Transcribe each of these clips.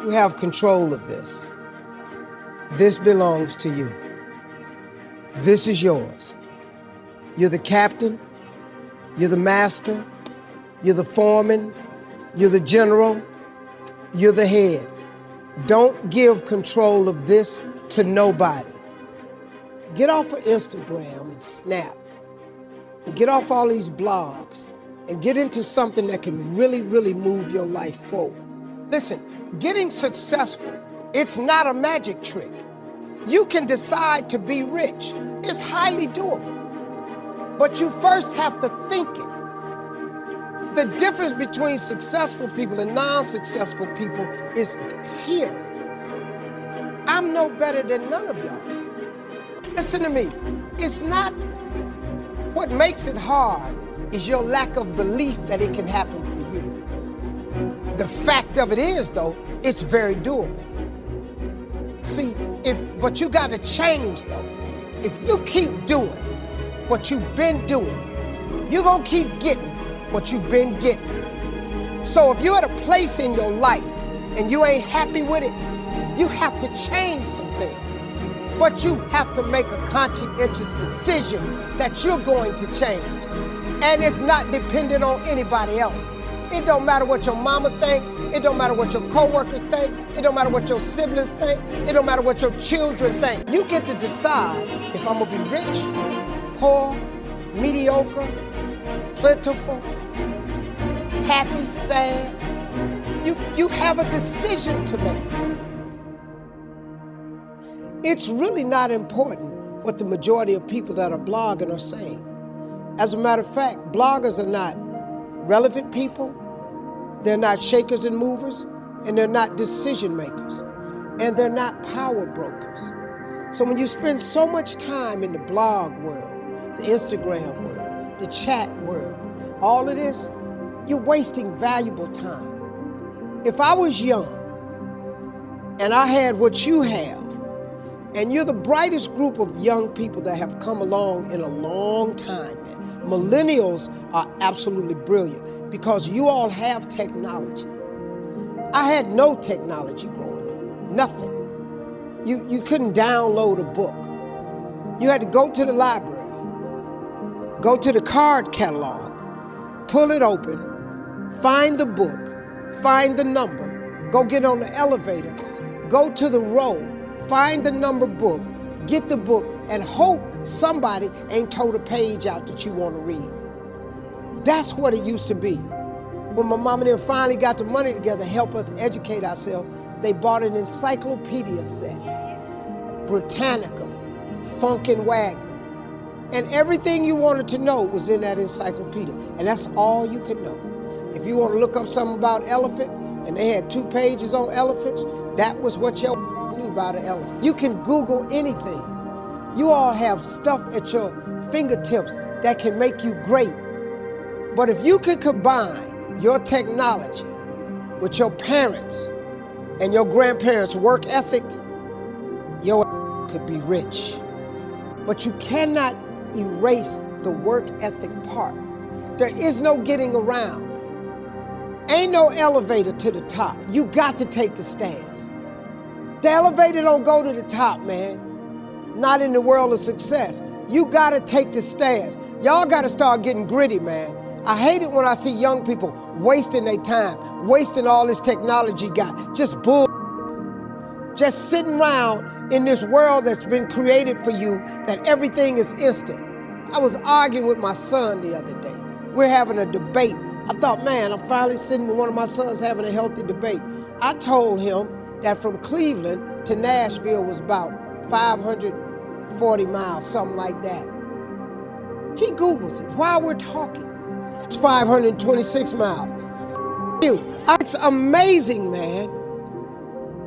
You have control of this. This belongs to you. This is yours. You're the captain, you're the master, you're the foreman, you're the general, you're the head. Don't give control of this to nobody. Get off of Instagram and Snap, and get off all these blogs, and get into something that can really, really move your life forward. Listen, getting successful, it's not a magic trick. You can decide to be rich. It's highly doable. But you first have to think it. The difference between successful people and non-successful people is here. I'm no better than none of y'all. Listen to me. It's not, what makes it hard is your lack of belief that it can happen for you. The fact of it is, though, it's very doable. See, but you got to change, though. If you keep doing what you've been doing, you're going to keep getting what you've been getting. So if you're at a place in your life and you ain't happy with it, you have to change some things. But you have to make a conscientious decision that you're going to change. And it's not dependent on anybody else. It don't matter what your mama think. It don't matter what your coworkers think. It don't matter what your siblings think. It don't matter what your children think. You get to decide if I'm gonna be rich, poor, mediocre, plentiful, happy, sad. You have a decision to make. It's really not important what the majority of people that are blogging are saying. As a matter of fact, bloggers are not relevant people, they're not shakers and movers, and they're not decision makers, and they're not power brokers. So when you spend so much time in the blog world, the Instagram world, the chat world, all of this, you're wasting valuable time. If I was young and I had what you have, and you're the brightest group of young people that have come along in a long time, man. Millennials are absolutely brilliant because you all have technology. I had no technology growing up, nothing. You couldn't download a book. You had to go to the library, go to the card catalog, pull it open, find the book, find the number, go get on the elevator, go to the row, find the number book, get the book, and hope somebody ain't told a page out that you want to read. That's what it used to be. When my mom and them finally got the money together to help us educate ourselves, they bought an encyclopedia set, Britannica, Funkin' Wagner, and everything you wanted to know was in that encyclopedia, and that's all you could know. If you want to look up something about elephant, and they had 2 pages on elephants, that was what your knew about an elephant. You can Google anything. You all have stuff at your fingertips that can make you great. But if you could combine your technology with your parents and your grandparents' work ethic, your could be rich. But you cannot erase the work ethic part. There is no getting around. Ain't no elevator to the top. You got to take the stairs. The elevator don't go to the top, man. Not in the world of success. You gotta take the stairs. Y'all gotta start getting gritty, man. I hate it when I see young people wasting their time, wasting all this technology got, just bull. Just sitting around in this world that's been created for you, that everything is instant. I was arguing with my son the other day. We're having a debate. I thought, man, I'm finally sitting with one of my sons having a healthy debate. I told him that from Cleveland to Nashville was about 540 miles, something like that. He Googles it while we're talking. It's 526 miles. It's amazing, man,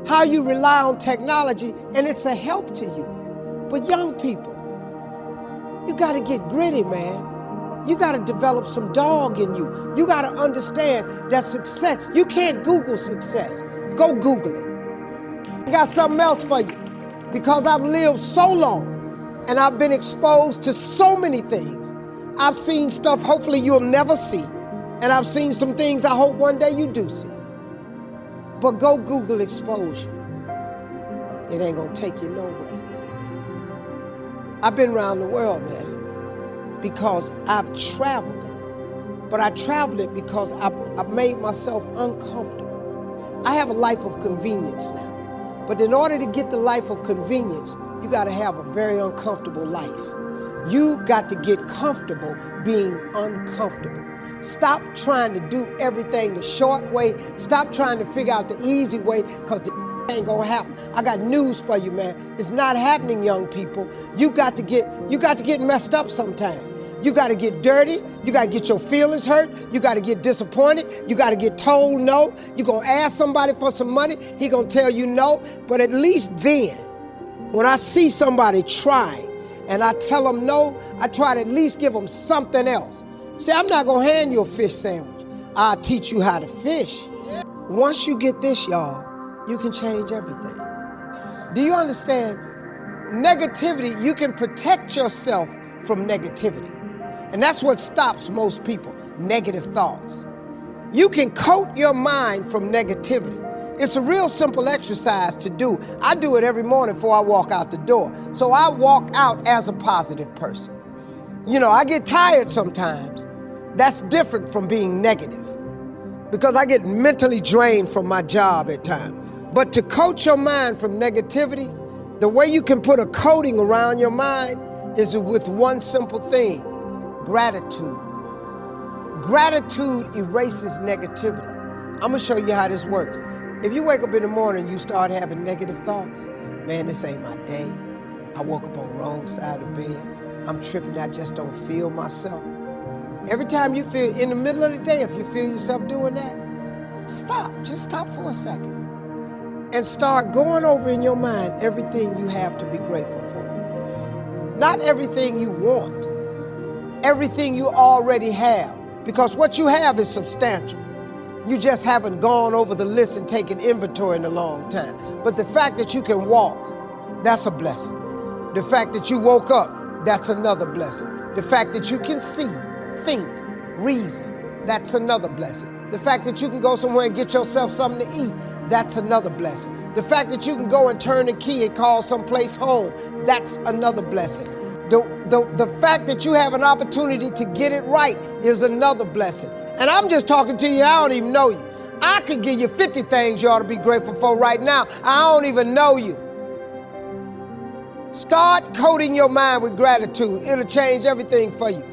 how you rely on technology and it's a help to you. But young people, you gotta get gritty, man. You gotta develop some dog in you. You gotta understand that success, you can't Google success. Go Google it. I got something else for you. Because I've lived so long and I've been exposed to so many things. I've seen stuff hopefully you'll never see. And I've seen some things I hope one day you do see. But go Google exposure. It ain't gonna take you nowhere. I've been around the world, man, because I've traveled it. But I traveled it because I've made myself uncomfortable. I have a life of convenience now. But in order to get the life of convenience, you gotta have a very uncomfortable life. You got to get comfortable being uncomfortable. Stop trying to do everything the short way. Stop trying to figure out the easy way, because the ain't gonna happen. I got news for you, man. It's not happening, young people. You got to get messed up sometime. You got to get dirty. You got to get your feelings hurt. You got to get disappointed. You got to get told no. You're going to ask somebody for some money. He going to tell you no. But at least then, when I see somebody trying and I tell them no, I try to at least give them something else. See, I'm not going to hand you a fish sandwich. I'll teach you how to fish. Once you get this, y'all, you can change everything. Do you understand? Negativity, you can protect yourself from negativity. And that's what stops most people, negative thoughts. You can coat your mind from negativity. It's a real simple exercise to do. I do it every morning before I walk out the door. So I walk out as a positive person. You know, I get tired sometimes. That's different from being negative, because I get mentally drained from my job at times. But to coat your mind from negativity, the way you can put a coating around your mind is with one simple thing: gratitude. Gratitude erases negativity. I'm gonna show you how this works. If you wake up in the morning and you start having negative thoughts, man, this ain't my day. I woke up on the wrong side of the bed. I'm tripping, I just don't feel myself. Every time you feel, in the middle of the day, if you feel yourself doing that, stop, just stop for a second and start going over in your mind everything you have to be grateful for. Not everything you want, everything you already have, because what you have is substantial. You just haven't gone over the list and taken inventory in a long time. But the fact that you can walk, that's a blessing. The fact that you woke up, that's another blessing. The fact that you can see, think, reason, that's another blessing. The fact that you can go somewhere and get yourself something to eat, that's another blessing. The fact that you can go and turn the key and call someplace home, that's another blessing. The fact that you have an opportunity to get it right is another blessing. And I'm just talking to you, I don't even know you. I could give you 50 things you ought to be grateful for right now. I don't even know you. Start coating your mind with gratitude. It'll change everything for you.